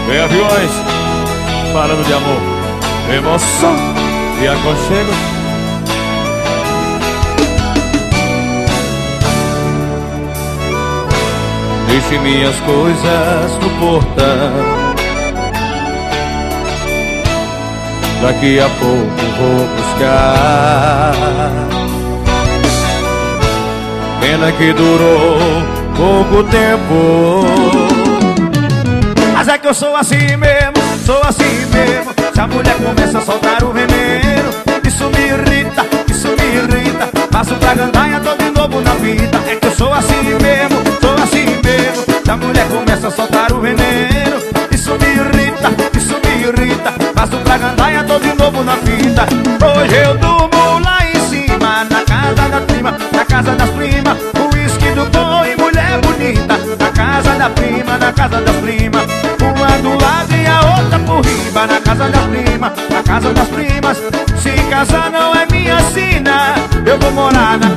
Vem aviões, falando de amor, emoção e aconchego. Deixe minhas coisas no portão. Daqui a pouco vou buscar. Pena que durou pouco tempo. Mas é que eu sou assim mesmo, sou assim mesmo. Se a mulher começa a soltar o veneno, isso me irrita, isso me irrita. Passo pra gandaia, tô de novo na vida. É que eu sou assim mesmo, sou assim mesmo. Se a mulher começa a soltar o veneno, isso me irrita, isso me irrita. Passo pra gandaia, tô de novo na vida. Hoje eu durmo lá em cima, na casa da prima, na casa das primas. O uísque do boi, mulher bonita. Na casa da prima, na casa das primas. Uma do lado e a outra por riba. Na casa das primas, na casa das primas. Se casar não é minha sina, eu vou morar na